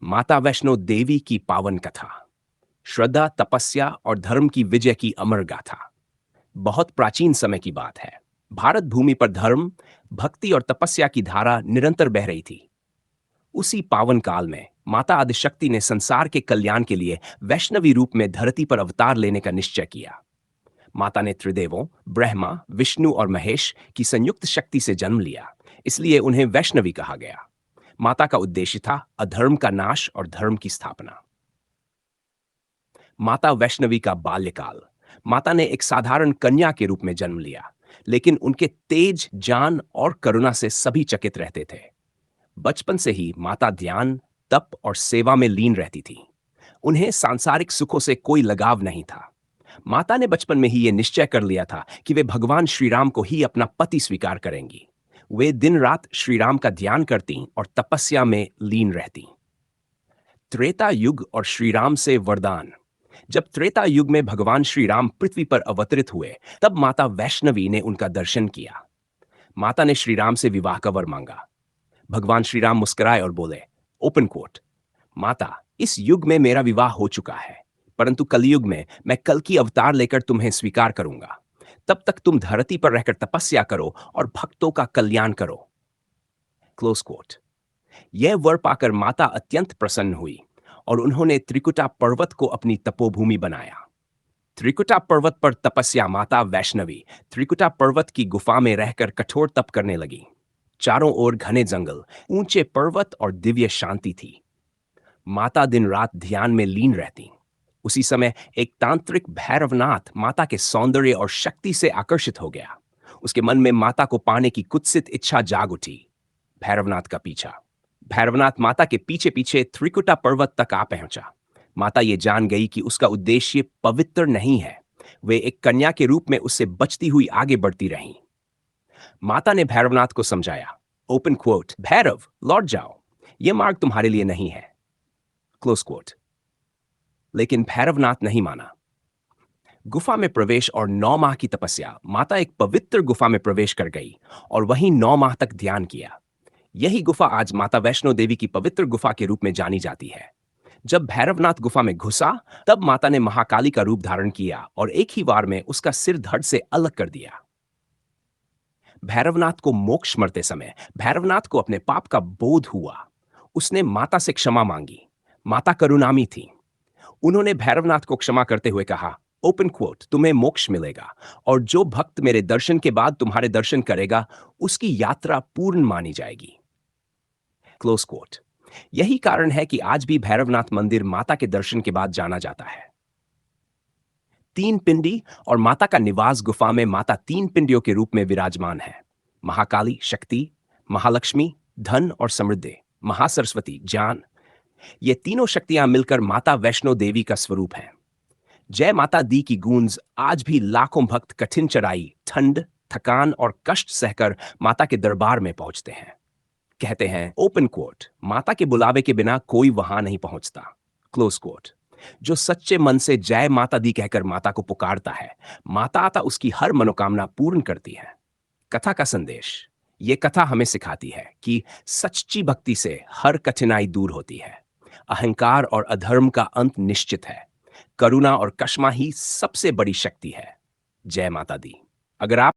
माता वैष्णो देवी की पावन कथा। श्रद्धा, तपस्या और धर्म की विजय की अमर गाथा। बहुत प्राचीन समय की बात है। भारत भूमि पर धर्म, भक्ति और तपस्या की धारा निरंतर बह रही थी। उसी पावन काल में माता आदिशक्ति ने संसार के कल्याण के लिए वैष्णवी रूप में धरती पर अवतार लेने का निश्चय किया। माता ने त्रिदेवों ब्रह्मा, विष्णु और महेश की संयुक्त शक्ति से जन्म लिया, इसलिए उन्हें वैष्णवी कहा गया। माता का उद्देश्य था अधर्म का नाश और धर्म की स्थापना। माता वैष्णवी का बाल्यकाल। माता ने एक साधारण कन्या के रूप में जन्म लिया, लेकिन उनके तेज जान और करुणा से सभी चकित रहते थे। बचपन से ही माता ध्यान, तप और सेवा में लीन रहती थी। उन्हें सांसारिक सुखों से कोई लगाव नहीं था। माता ने बचपन में ही यह निश्चय कर लिया था कि वे भगवान श्री राम को ही अपना पति स्वीकार करेंगी। वे दिन रात श्री राम का ध्यान करती और तपस्या में लीन रहती। त्रेता युग और श्री राम से वरदान। जब त्रेता युग में भगवान श्री राम पृथ्वी पर अवतरित हुए, तब माता वैष्णवी ने उनका दर्शन किया। माता ने श्री राम से विवाह का वर मांगा। भगवान श्री राम मुस्कुराए और बोले, ओपन कोट, माता, इस युग में मेरा विवाह हो चुका है, परंतु कलयुग में मैं कल की अवतार लेकर तुम्हें स्वीकार करूंगा। तब तक तुम धरती पर रहकर तपस्या करो और भक्तों का कल्याण करो। Close quote. यह वर पाकर माता अत्यंत प्रसन्न हुई और उन्होंने त्रिकुटा पर्वत को अपनी तपोभूमि बनाया। त्रिकुटा पर्वत पर तपस्या माता वैष्णवी त्रिकुटा पर्वत की गुफा में रहकर कठोर तप करने लगी। चारों ओर घने जंगल, ऊंचे पर्वत और दिव्य शांति थी। माता दिन रात ध्यान में लीन रहती। उसी समय एक तांत्रिक भैरवनाथ माता के सौंदर्य और शक्ति से आकर्षित हो गया। उसके मन में माता को पाने की कुत्सित इच्छा जाग उठी। भैरवनाथ का पीछा। भैरवनाथ माता के पीछे पीछे त्रिकुटा पर्वत तक आ पहुंचा। माता ये जान गई कि उसका उद्देश्य पवित्र नहीं है। वे एक कन्या के रूप में उससे बचती हुई आगे बढ़ती रहीं। माता ने भैरवनाथ को समझाया, ओपन क्वोट, भैरव लौट जाओ, यह मार्ग तुम्हारे लिए नहीं है। Close quote. लेकिन भैरवनाथ नहीं माना। गुफा में प्रवेश और 9 माह की तपस्या। माता एक पवित्र गुफा में प्रवेश कर गई और वहीं 9 माह तक ध्यान किया। यही गुफा आज माता वैष्णो देवी की पवित्र गुफा के रूप में जानी जाती है। जब भैरवनाथ गुफा में घुसा, तब माता ने महाकाली का रूप धारण किया और एक ही वार में उसका सिर धड़ से अलग कर दिया। भैरवनाथ को मोक्ष मरते समय भैरवनाथ को अपने पाप का बोध हुआ। उसने माता से क्षमा मांगी। माता करुणामयी थी। उन्होंने भैरवनाथ को क्षमा करते हुए कहा, ओपन क्वोट, तुम्हें मोक्ष मिलेगा और जो भक्त मेरे दर्शन के बाद तुम्हारे दर्शन करेगा, उसकी यात्रा पूर्ण मानी जाएगी। Close quote. यही कारण है कि आज भी भैरवनाथ मंदिर माता के दर्शन के बाद जाना जाता है। 3 पिंडी और माता का निवास। गुफा में माता 3 पिंडियों के रूप में विराजमान है। महाकाली शक्ति, महालक्ष्मी धन और समृद्धि, महासरस्वती ज्ञान। ये तीनों शक्तियां मिलकर माता वैष्णो देवी का स्वरूप हैं। जय माता दी की गूंज आज भी लाखों भक्त कठिन चढ़ाई, ठंड, थकान और कष्ट सहकर माता के दरबार में पहुंचते हैं। कहते हैं, ओपन कोट, माता के बुलावे के बिना कोई वहां नहीं पहुंचता। Close quote. जो सच्चे मन से जय माता दी कहकर माता को पुकारता है, माता आता उसकी हर मनोकामना पूर्ण करती है। कथा का संदेश। ये कथा हमें सिखाती है कि सच्ची भक्ति से हर कठिनाई दूर होती है। अहंकार और अधर्म का अंत निश्चित है। करुणा और कष्मा ही सबसे बड़ी शक्ति है। जय माता दी। अगर आप